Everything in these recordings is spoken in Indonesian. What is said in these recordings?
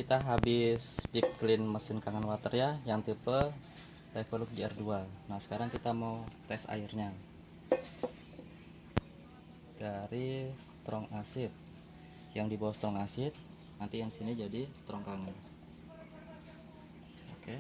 kita habis deep clean mesin Kangen Water ya, yang tipe Revolux GR2. Nah sekarang kita mau tes airnya dari strong acid. Yang di bawah strong acid, nanti yang sini jadi strong Kangen. Oke.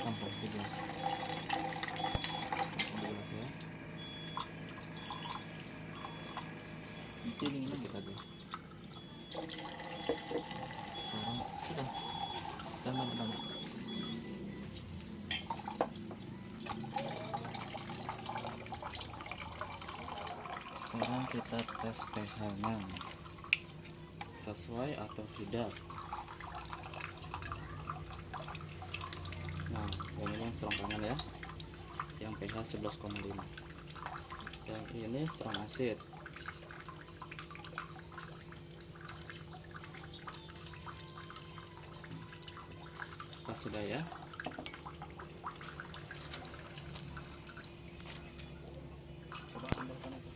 Tampung video. Ini sedikit aja. Sekarang sudah. Tenang. Sekarang kita tes pH-nya sesuai atau tidak. Nah, yang ini yang strong Kangen ya, yang pH 11,5. Yang ini strong acid. Pas sudah ya. Coba ambilkan aja.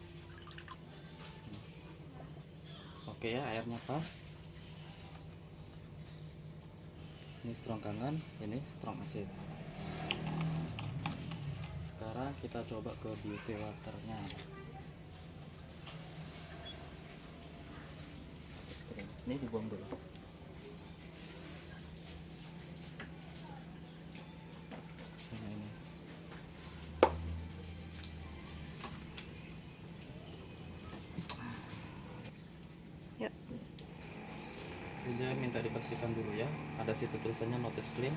Oke ya, airnya pas. Ini strong Kangen, ini strong acid. Sekarang kita coba ke beauty waternya. Ini dibuang dulu. Sana ini. Ya. Dia minta dibersihkan dulu ya. Ada situ tulisannya notice clean.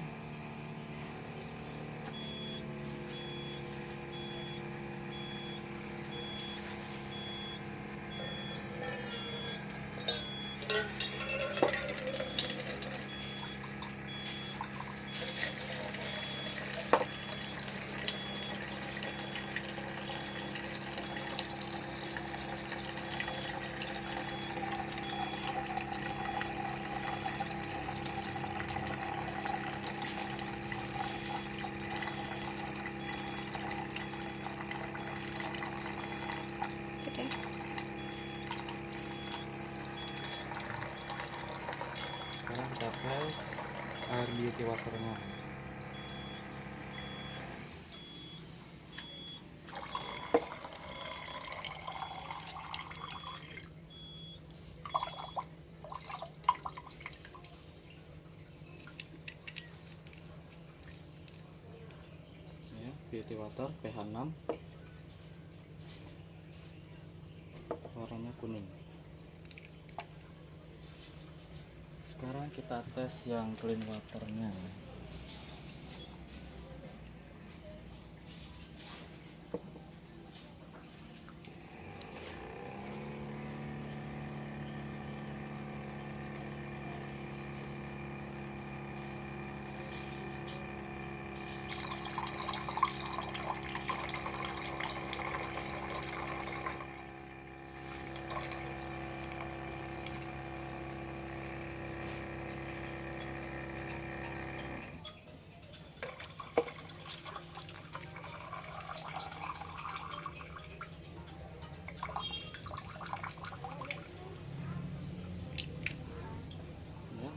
Sekarang kita tes air beauty waternya. Ya, beauty water pH 6, warnanya kuning. Sekarang kita tes yang clean waternya.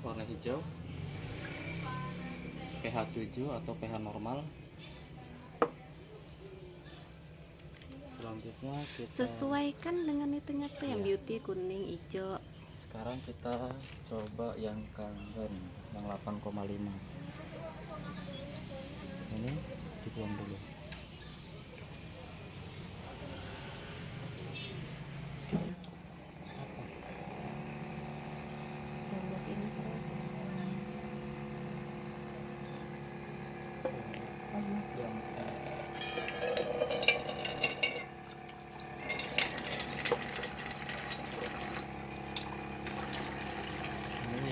Warna hijau, pH 7 atau pH normal. Selanjutnya kita Sesuaikan dengan itunya tuh yang Iya. beauty kuning hijau. Sekarang kita coba yang Kangen yang 8,5. Ini dibuang dulu.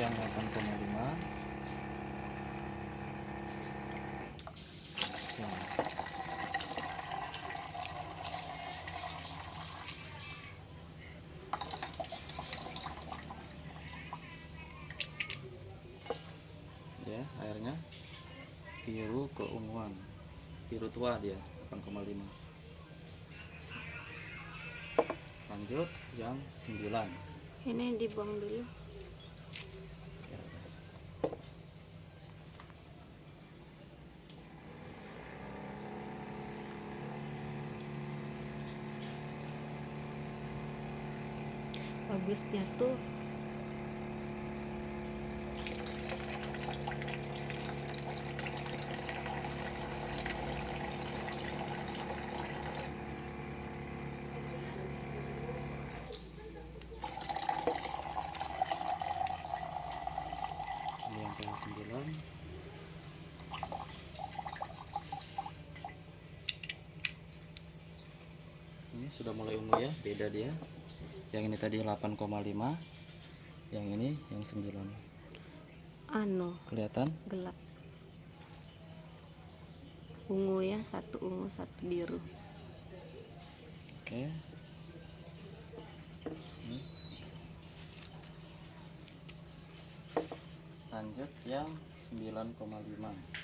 yang 8,5. Ya. Ya, airnya biru keunguan, biru tua dia 8,5. Lanjut yang 9. Ini dibuang dulu. Biar aja. Bagusnya tuh Ini yang pH 9. Ini sudah mulai ungu ya, beda dia. Yang ini tadi 8,5, yang ini yang 9. Kelihatan? gelap. Ungu ya, satu ungu, satu biru. Oke. Ini. Lanjut yang 9,5.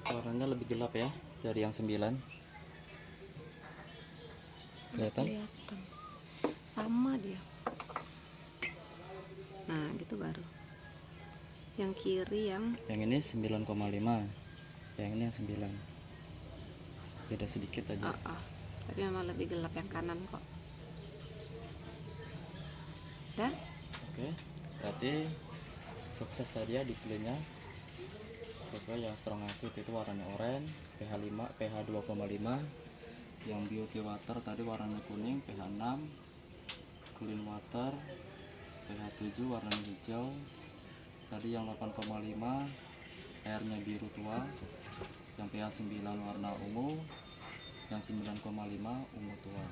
Warnanya lebih gelap ya dari yang 9. Kelihatan? Kelihatan. Sama dia. Nah, gitu baru. Yang kiri yang Yang ini 9,5. Yang ini yang 9. Beda sedikit aja. tapi memang lebih gelap yang kanan kok. Dah? Oke. Berarti sukses tadi ya di cleannya. Sesuai yang strong acid itu warnanya oranye, pH 5, pH 2,5. Yang beauty water tadi warnanya kuning, pH 6. Clean water pH 7 warnanya hijau. Tadi yang 8,5 airnya biru tua. Yang pH 9 warna ungu. Yang 9,5 ungu tua.